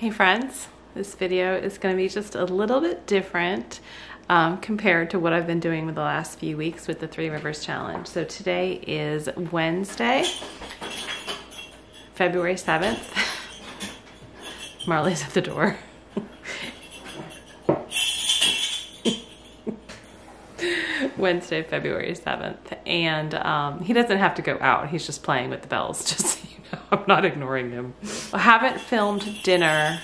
Hey friends, this video is going to be just a little bit different compared to what I've been doing with the last few weeks with the 3 Rivers Challenge. So today is Wednesday, February 7th. Marley's at the door. Wednesday, February 7th. And he doesn't have to go out. He's just playing with the bells, just so you know. I'm not ignoring him. I haven't filmed dinner.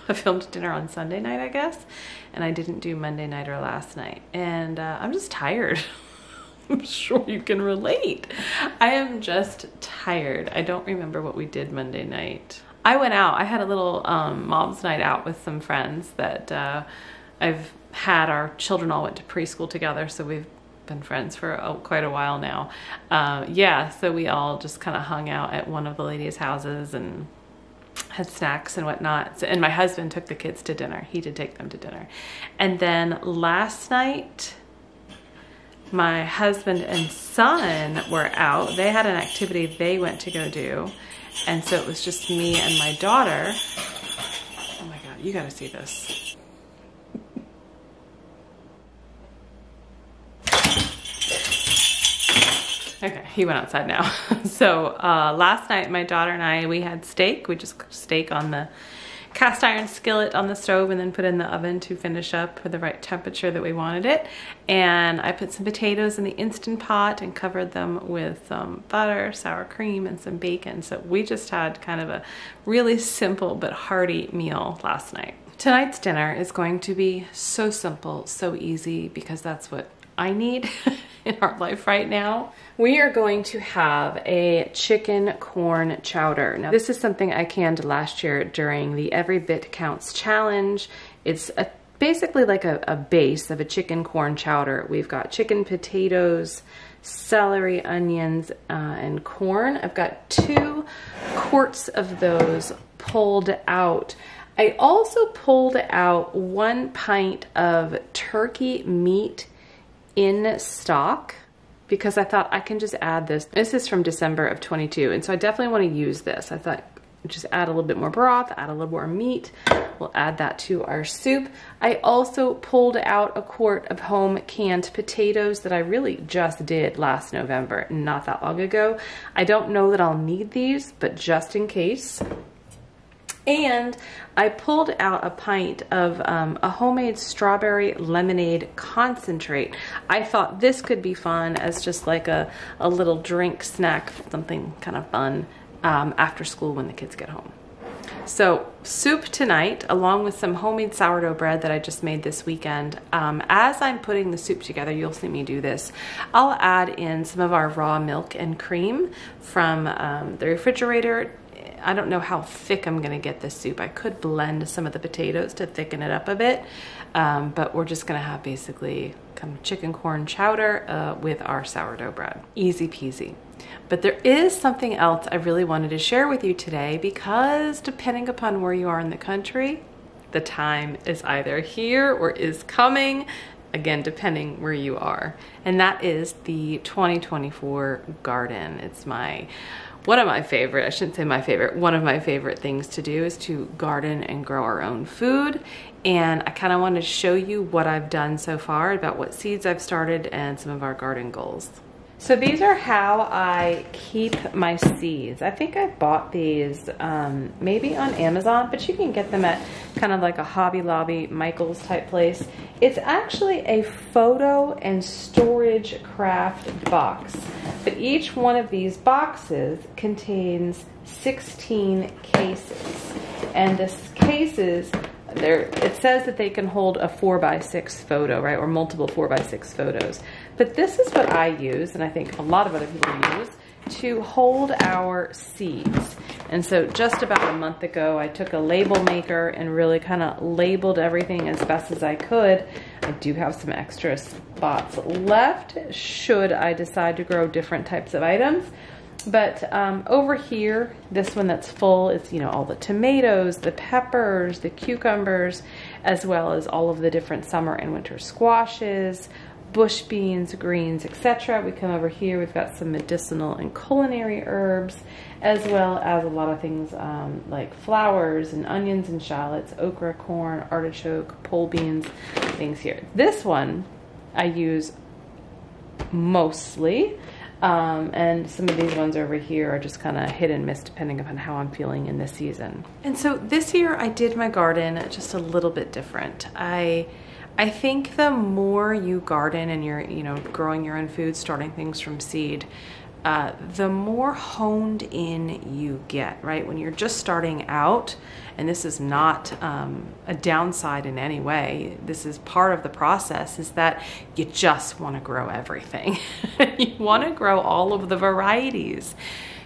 I filmed dinner on Sunday night, I guess, and I didn't do Monday night or last night. And I'm just tired. I'm sure you can relate. I am just tired. I don't remember what we did Monday night. I went out. I had a little mom's night out with some friends that I've had. Our children all went to preschool together, so we've been friends for quite a while now. Yeah, so we all just kind of hung out at one of the ladies' houses and had snacks and whatnot. And my husband took the kids to dinner. He did take them to dinner. And then last night, my husband and son were out. They had an activity they went to go do. And so it was just me and my daughter. Oh my God, you gotta see this. Okay, he went outside now. So last night, my daughter and I, we had steak. We just cooked steak on the cast iron skillet on the stove and then put it in the oven to finish up for the right temperature that we wanted it. And I put some potatoes in the Instant Pot and covered them with some butter, sour cream, and some bacon. So we just had kind of a really simple but hearty meal last night. Tonight's dinner is going to be so simple, so easy, because that's what I need in our life right now. We are going to have a chicken corn chowder. Now, this is something I canned last year during the Every Bit Counts challenge. It's basically like a base of a chicken corn chowder. We've got chicken, potatoes, celery, onions, and corn. I've got 2 quarts of those pulled out. I also pulled out 1 pint of turkey meat in stock, because I thought I can just add this. This is from December of 22, and so I definitely want to use this. I thought just add a little bit more broth, add a little more meat. We'll add that to our soup. I also pulled out 1 quart of home canned potatoes that I really just did last November, not that long ago. I don't know that I'll need these, but just in case. And I pulled out a pint of a homemade strawberry lemonade concentrate. I thought this could be fun as just like a little drink snack, something kind of fun after school when the kids get home. So soup tonight, along with some homemade sourdough bread that I just made this weekend. As I'm putting the soup together, you'll see me do this. I'll add in some of our raw milk and cream from the refrigerator. I don't know how thick I'm gonna get this soup. I could blend some of the potatoes to thicken it up a bit, but we're just gonna have basically kind of chicken corn chowder with our sourdough bread. Easy peasy. But there is something else I really wanted to share with you today, because depending upon where you are in the country, the time is either here or is coming, again, depending where you are. And that is the 2024 garden. It's one of my favorite, I shouldn't say my favorite, one of my favorite things to do is to garden and grow our own food. And I kind of want to show you what I've done so far, about what seeds I've started and some of our garden goals. So these are how I keep my seeds. I think I bought these maybe on Amazon, but you can get them at kind of like a Hobby Lobby, Michael's type place. It's actually a photo and storage craft box, but each one of these boxes contains 16 cases. And the cases, it says that they can hold a 4x6 photo, right? Or multiple 4x6 photos. But this is what I use, and I think a lot of other people use, to hold our seeds. And so just about a month ago, I took a label maker and really kind of labeled everything as best as I could. I do have some extra spots left should I decide to grow different types of items. But over here, this one that's full is, you know, all the tomatoes, the peppers, the cucumbers, as well as all of the different summer and winter squashes, bush beans, greens, etc. We come over here, we've got some medicinal and culinary herbs, as well as a lot of things like flowers and onions and shallots, okra, corn, artichoke, pole beans, things here. This one I use mostly, and some of these ones over here are just kind of hit and miss depending upon how I'm feeling in this season. And so this year I did my garden just a little bit different. I think the more you garden and you're, growing your own food, starting things from seed, the more honed in you get, right? When you're just starting out, and this is not a downside in any way, this is part of the process, is that you just want to grow everything. You want to grow all of the varieties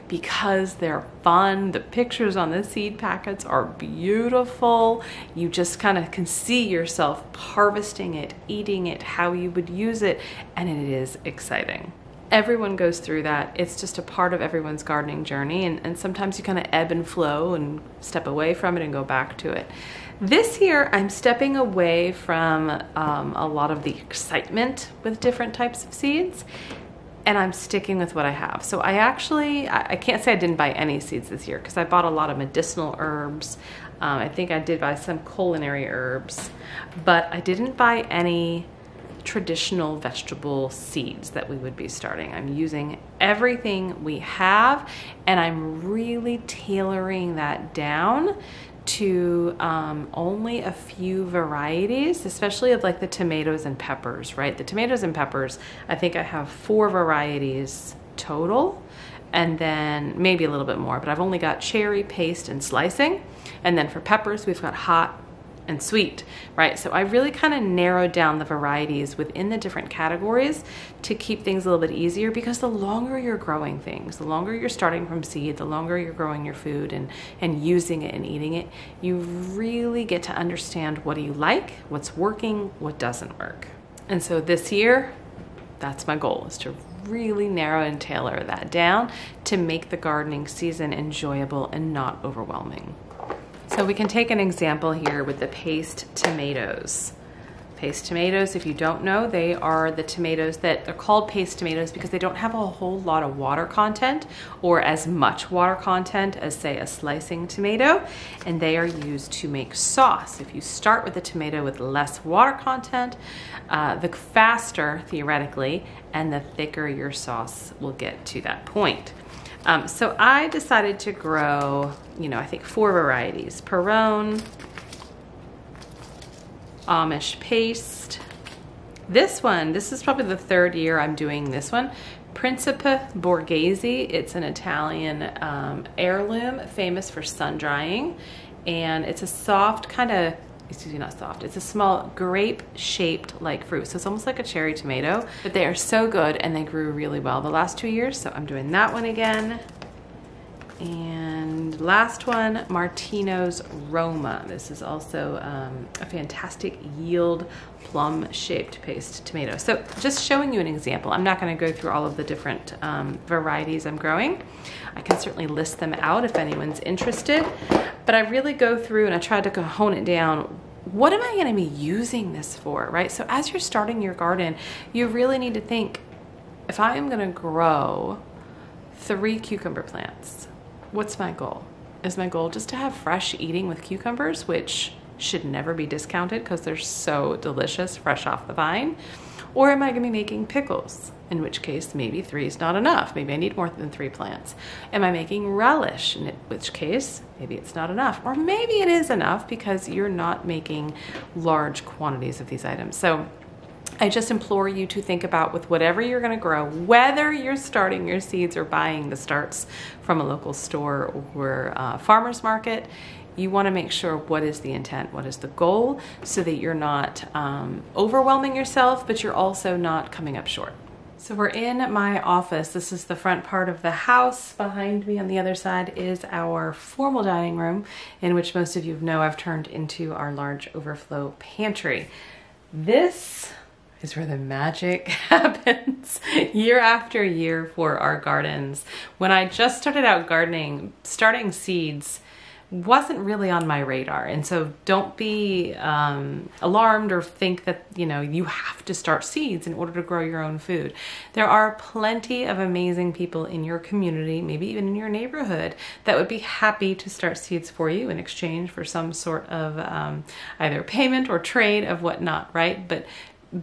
because they're fun. The pictures on the seed packets are beautiful. You just kind of can see yourself harvesting it, eating it, how you would use it, and it is exciting. Everyone goes through that. It's just a part of everyone's gardening journey, and sometimes you kind of ebb and flow and step away from it and go back to it. This year, I'm stepping away from a lot of the excitement with different types of seeds, and I'm sticking with what I have. So I can't say I didn't buy any seeds this year because I bought a lot of medicinal herbs. I think I did buy some culinary herbs, but I didn't buy any traditional vegetable seeds that we would be starting. I'm using everything we have, and I'm really tailoring that down to only a few varieties, especially of like the tomatoes and peppers, right? The tomatoes and peppers, I think I have 4 varieties total, and then maybe a little bit more, but I've only got cherry, paste, and slicing. And then for peppers, we've got hot and sweet, right? So I really kind of narrowed down the varieties within the different categories to keep things a little bit easier, because the longer you're growing things, the longer you're starting from seed, the longer you're growing your food and using it and eating it, you really get to understand what do you like, what's working, what doesn't work. And so this year, that's my goal, is to really narrow and tailor that down to make the gardening season enjoyable and not overwhelming. So we can take an example here with the paste tomatoes. Paste tomatoes, if you don't know, they are the tomatoes that are called paste tomatoes because they don't have a whole lot of water content, or as much water content as, say, a slicing tomato, and they are used to make sauce. If you start with a tomato with less water content, the faster, theoretically, and the thicker your sauce will get to that point. So I decided to grow, I think 4 varieties: Perone, Amish paste. This is probably the 3rd year I'm doing this one. Principe Borghese. It's an Italian heirloom famous for sun drying, and it's a soft kind of, not soft, it's a small grape-shaped like fruit. So it's almost like a cherry tomato, but they are so good and they grew really well the last 2 years. So I'm doing that one again. And last one, Martino's Roma. This is also a fantastic yield plum-shaped paste tomato. So just showing you an example. I'm not going to go through all of the different varieties I'm growing. I can certainly list them out if anyone's interested, but I really go through and I try to hone it down. What am I going to be using this for, right? So as you're starting your garden, you really need to think, if I am going to grow 3 cucumber plants, what's my goal? Is my goal just to have fresh eating with cucumbers, which should never be discounted because they're so delicious fresh off the vine? Or am I going to be making pickles? In which case, maybe 3 is not enough. Maybe I need more than 3 plants. Am I making relish? In which case, maybe it's not enough. Or maybe it is enough because you're not making large quantities of these items. So I just implore you to think about, with whatever you're going to grow, whether you're starting your seeds or buying the starts from a local store or farmer's market, you want to make sure what is the intent, what is the goal, so that you're not overwhelming yourself, but you're also not coming up short. So we're in my office. This is the front part of the house. Behind me on the other side is our formal dining room, in which most of you know I've turned into our large overflow pantry. This is where the magic happens year after year for our gardens. When I just started out gardening, starting seeds wasn't really on my radar. And so don't be alarmed or think that, you know, you have to start seeds in order to grow your own food. There are plenty of amazing people in your community, maybe even in your neighborhood, that would be happy to start seeds for you in exchange for some sort of either payment or trade of whatnot, right? But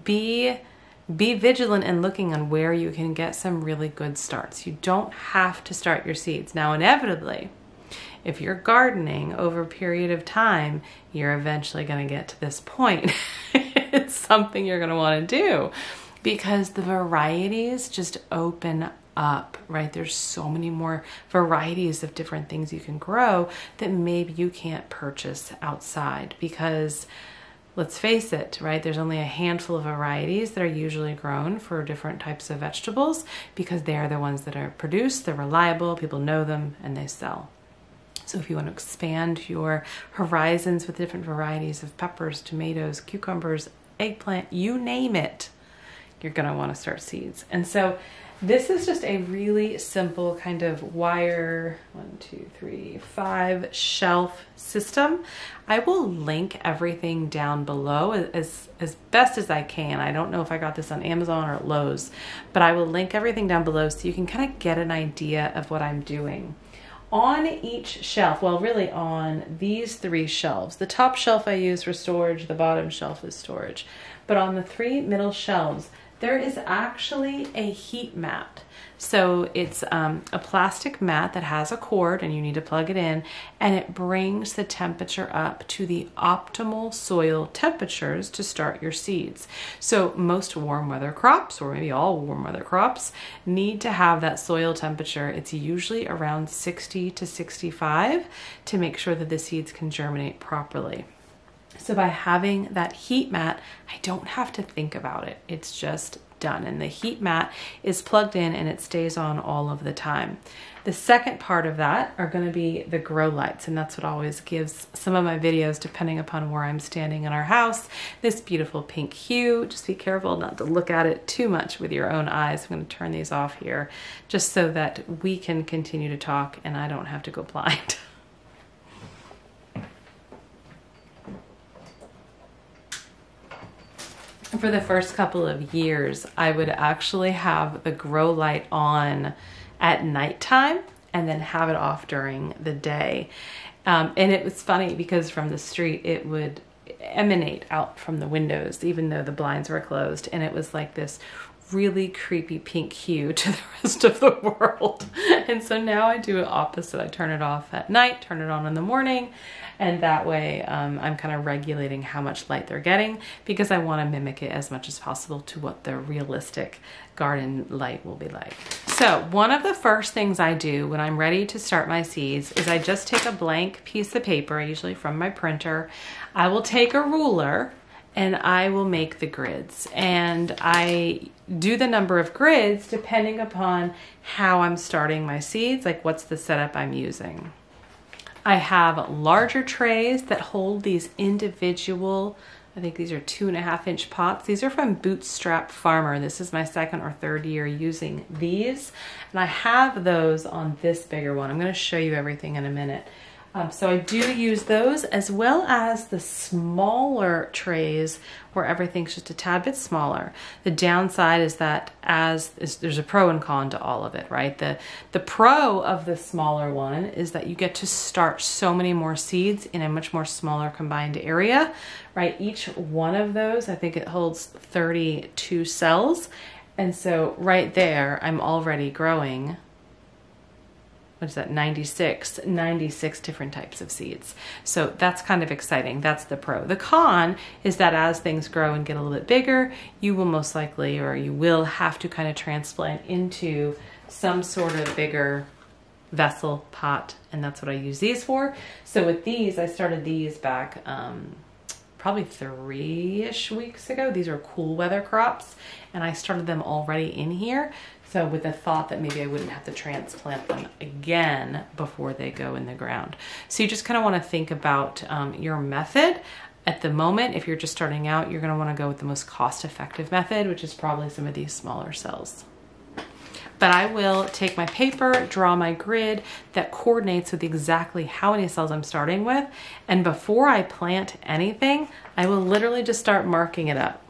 be vigilant and looking on where you can get some really good starts. You don't have to start your seeds. Now, inevitably, if you're gardening over a period of time, you're eventually going to get to this point. It's something you're going to want to do because the varieties just open up, right? There's so many more varieties of different things you can grow that maybe you can't purchase outside because, let's face it, right? There's only a handful of varieties that are usually grown for different types of vegetables because they are the ones that are produced, they're reliable, people know them, and they sell. So if you want to expand your horizons with different varieties of peppers, tomatoes, cucumbers, eggplant, you name it, you're going to want to start seeds. And so this is just a really simple kind of wire, 5 shelf system. I will link everything down below as best as I can. I don't know if I got this on Amazon or at Lowe's, but I will link everything down below so you can kind of get an idea of what I'm doing. On each shelf, well, really on these 3 shelves, the top shelf I use for storage, the bottom shelf is storage. But on the 3 middle shelves, there is actually a heat mat. So it's a plastic mat that has a cord and you need to plug it in, and it brings the temperature up to the optimal soil temperatures to start your seeds. So most warm weather crops, or maybe all warm weather crops, need to have that soil temperature. It's usually around 60 to 65 to make sure that the seeds can germinate properly. So by having that heat mat, I don't have to think about it. It's just done. And the heat mat is plugged in and it stays on all of the time. The second part of that are going to be the grow lights, and that's what always gives some of my videos, depending upon where I'm standing in our house, this beautiful pink hue. Just be careful not to look at it too much with your own eyes. I'm going to turn these off here just so that we can continue to talk and I don't have to go blind. For the first couple of years, I would actually have the grow light on at nighttime and then have it off during the day. And it was funny because from the street, it would emanate out from the windows, even though the blinds were closed. And it was like this really creepy pink hue to the rest of the world. And so now I do it opposite. I turn it off at night, turn it on in the morning, and that way I'm kind of regulating how much light they're getting because I want to mimic it as much as possible to what the realistic garden light will be like. So one of the first things I do when I'm ready to start my seeds is I just take a blank piece of paper, usually from my printer. I will take a ruler and I will make the grids, and I do the number of grids depending upon how I'm starting my seeds, like what's the setup I'm using. I have larger trays that hold these individual, I think these are 2.5 inch pots. These are from Bootstrap Farmer. This is my second or third year using these, and I have those on this bigger one. I'm going to show you everything in a minute. So I do use those, as well as the smaller trays where everything's just a tad bit smaller. The downside is that there's a pro and con to all of it, right? The pro of the smaller one is that you get to start so many more seeds in a much more smaller combined area, right? Each one of those, I think it holds 32 cells. And so right there, I'm already growing, what is that, 96 different types of seeds. So that's kind of exciting. That's the pro. The con is that as things grow and get a little bit bigger, you will most likely, or you will have to kind of transplant into some sort of bigger vessel, pot, and that's what I use these for. So with these, I started these back probably 3-ish weeks ago. These are cool weather crops, and I started them already in here. So with the thought that maybe I wouldn't have to transplant them again before they go in the ground. So you just kind of want to think about your method. At the moment, if you're just starting out, you're going to want to go with the most cost-effective method, which is probably some of these smaller cells. But I will take my paper, draw my grid that coordinates with exactly how many cells I'm starting with. And before I plant anything, I will literally just start marking it up.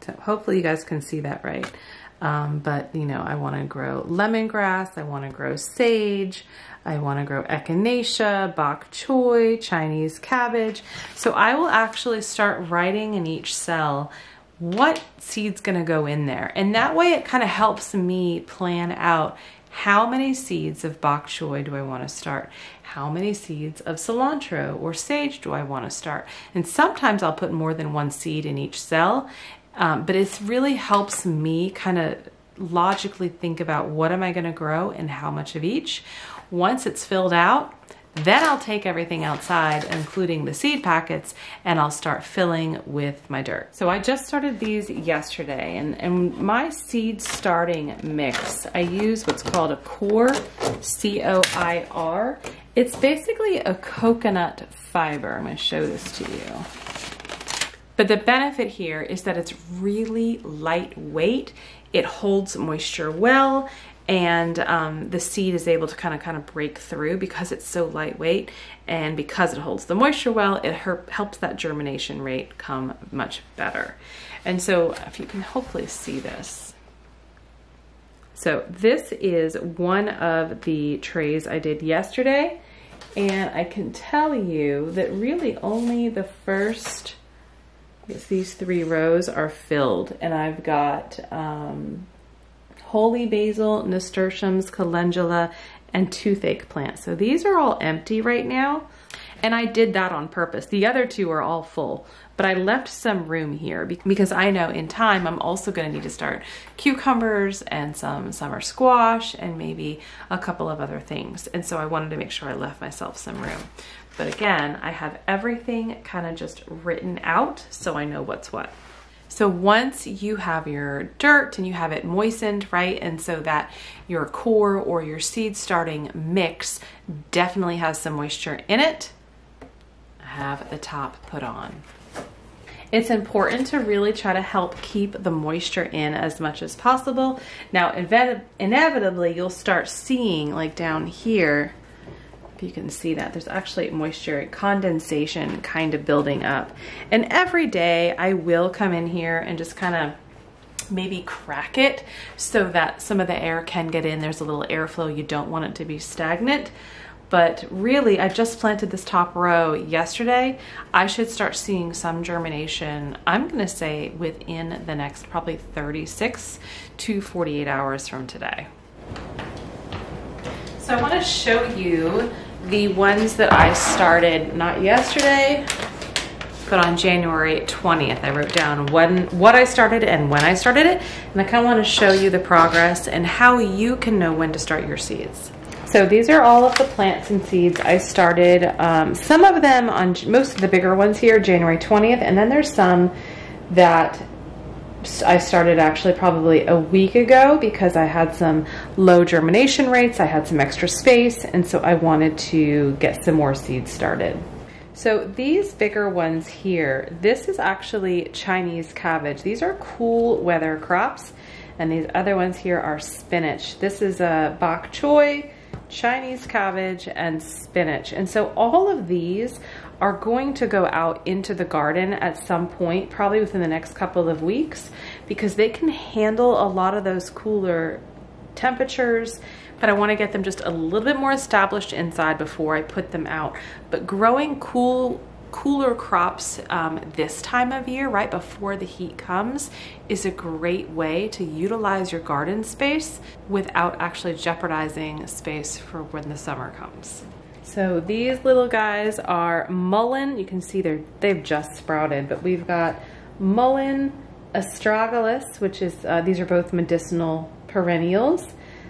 So hopefully you guys can see that right. But you know, I want to grow lemongrass, I want to grow sage, I want to grow echinacea, bok choy, Chinese cabbage. So I will actually start writing in each cell what seed's going to go in there. And that way it kind of helps me plan out how many seeds of bok choy do I want to start? How many seeds of cilantro or sage do I want to start? And sometimes I'll put more than one seed in each cell. But it really helps me kind of logically think about what am I going to grow and how much of each. Once it's filled out, then I'll take everything outside, including the seed packets, and I'll start filling with my dirt. So I just started these yesterday, and my seed starting mix, I use what's called a Coir, C-O-I-R. It's basically a coconut fiber. I'm going to show this to you. But the benefit here is that it's really lightweight. It holds moisture well, and the seed is able to kind of break through because it's so lightweight, and because it holds the moisture well, it helps that germination rate come much better. And so if you can hopefully see this. So this is one of the trays I did yesterday, and I can tell you that really only the first, these 3 rows are filled, and I've got holy basil, nasturtiums, calendula, and toothache plant. So these are all empty right now, and I did that on purpose. The other 2 are all full, but I left some room here because I know in time I'm also going to need to start cucumbers and some summer squash and maybe a couple of other things. And so I wanted to make sure I left myself some room. But again, I have everything kind of just written out so I know what's what. So once you have your dirt and you have it moistened, right, and so that your core or your seed starting mix definitely has some moisture in it, have the top put on. It's important to really try to help keep the moisture in as much as possible. Now, inevitably, you'll start seeing, like down here, if you can see that, there's actually moisture condensation kind of building up. And every day I will come in here and just kind of maybe crack it so that some of the air can get in. There's a little airflow. You don't want it to be stagnant. But really, I just planted this top row yesterday. I should start seeing some germination, I'm gonna say within the next probably 36 to 48 hours from today. So I wanna show you the ones that I started, not yesterday, but on January 20th. I wrote down what I started and when I started it, and I kind of want to show you the progress and how you can know when to start your seeds. So these are all of the plants and seeds I started. Some of them on, most of the bigger ones here, January 20th, and then there's some that I started actually probably a week ago because I had some low germination rates, I had some extra space, and so I wanted to get some more seeds started. So these bigger ones here, this is actually Chinese cabbage. These are cool weather crops, and these other ones here are spinach. This is a bok choy, Chinese cabbage, and spinach. And so all of these are going to go out into the garden at some point, probably within the next couple of weeks, because they can handle a lot of those cooler temperatures, but I want to get them just a little bit more established inside before I put them out. But growing cooler crops this time of year, right before the heat comes, is a great way to utilize your garden space without actually jeopardizing space for when the summer comes. So these little guys are mullein. You can see they've just sprouted, but we've got mullein, astragalus, which is, these are both medicinal perennials.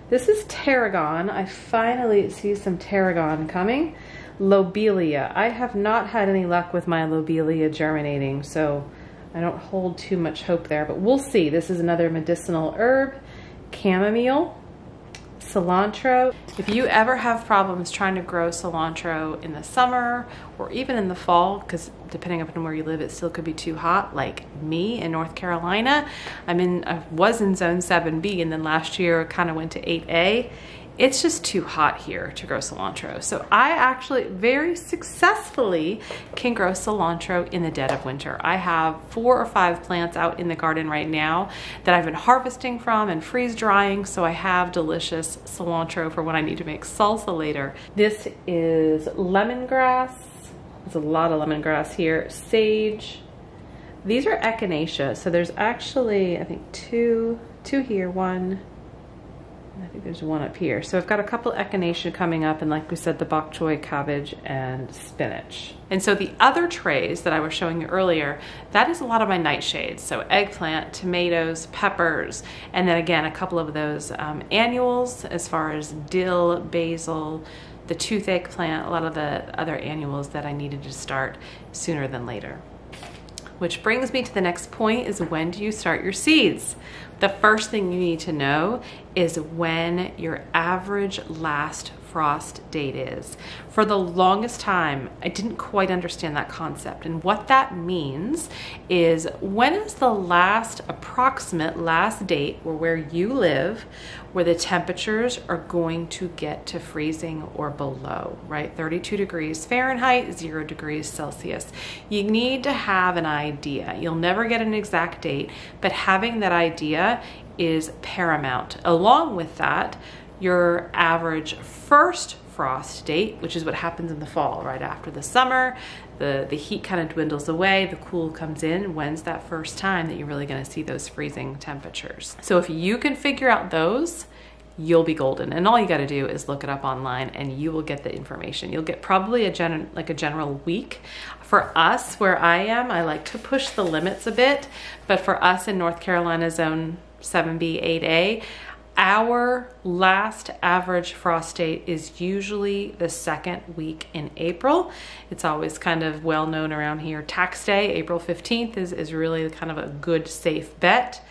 This is tarragon. I finally see some tarragon coming. Lobelia. I have not had any luck with my lobelia germinating, so I don't hold too much hope there, but we'll see. This is another medicinal herb. Chamomile. cilantro. If you ever have problems trying to grow cilantro in the summer or even in the fall, because depending upon where you live, it still could be too hot, like me in North Carolina. I was in zone 7B, and then last year kind of went to 8A. It's just too hot here to grow cilantro. So I actually very successfully can grow cilantro in the dead of winter. I have 4 or 5 plants out in the garden right now that I've been harvesting from and freeze drying, so I have delicious cilantro for when I need to make salsa later. This is lemongrass. There's a lot of lemongrass here. Sage. These are echinacea. So there's actually, I think, two here, one. I think there's one up here. So I've got a couple echinacea coming up, and like we said, the bok choy, cabbage, and spinach. And so the other trays that I was showing you earlier, that is a lot of my nightshades. So eggplant, tomatoes, peppers, and then again, a couple of those annuals as far as dill, basil, the toothache plant, a lot of the other annuals that I needed to start sooner than later. Which brings me to the next point, is when do you start your seeds? The first thing you need to know is when your average last frost date is. For the longest time, I didn't quite understand that concept. And what that means is, when is the approximate last date where you live, where the temperatures are going to get to freezing or below, right? 32 degrees Fahrenheit, 0 degrees Celsius. You need to have an idea. You'll never get an exact date, but having that idea is paramount. Along with that, your average first frost date, which is what happens in the fall, right after the summer, the heat kind of dwindles away, the cool comes in. When's that first time that you're really gonna see those freezing temperatures? So if you can figure out those, you'll be golden. And all you gotta do is look it up online and you will get the information. You'll get probably a general week. For us, where I am, I like to push the limits a bit, but for us in North Carolina zone 7B, 8A, our last average frost date is usually the 2nd week in April. It's always kind of well known around here. Tax day, April 15th is really kind of a good safe bet.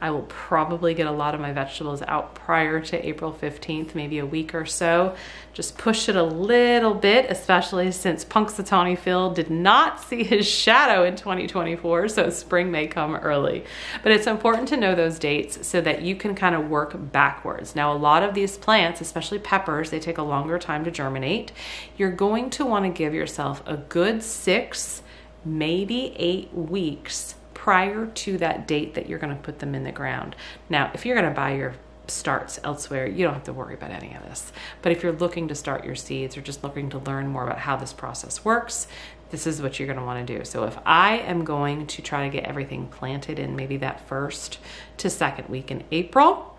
I will probably get a lot of my vegetables out prior to April 15th, maybe a week or so. Just push it a little bit, especially since Punxsutawney Phil did not see his shadow in 2024, so spring may come early. But it's important to know those dates so that you can kind of work backwards. Now, a lot of these plants, especially peppers, they take a longer time to germinate. You're going to want to give yourself a good 6, maybe 8 weeks prior to that date that you're going to put them in the ground. Now, if you're going to buy your starts elsewhere, you don't have to worry about any of this. But if you're looking to start your seeds or just looking to learn more about how this process works, this is what you're going to want to do. So if I am going to try to get everything planted in maybe that 1st to 2nd week in April,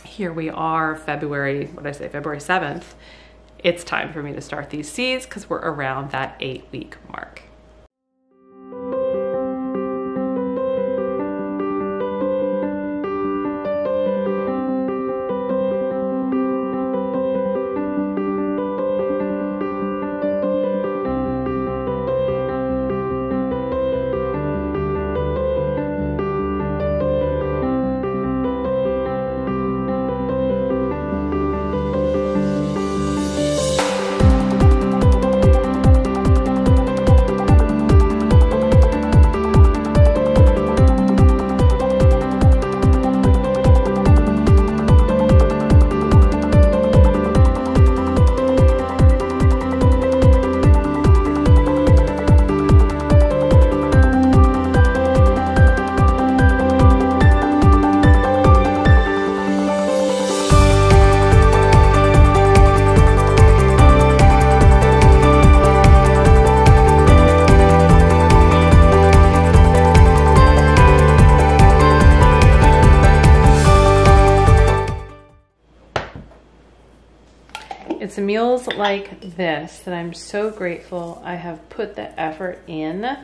here we are, February 7th, it's time for me to start these seeds because we're around that 8-week mark. It's meals like this that I'm so grateful I have put the effort in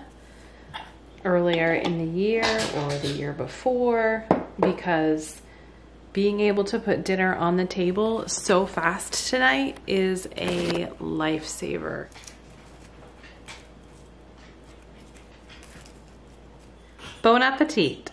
earlier in the year or the year before, because being able to put dinner on the table so fast tonight is a lifesaver. Bon appetit.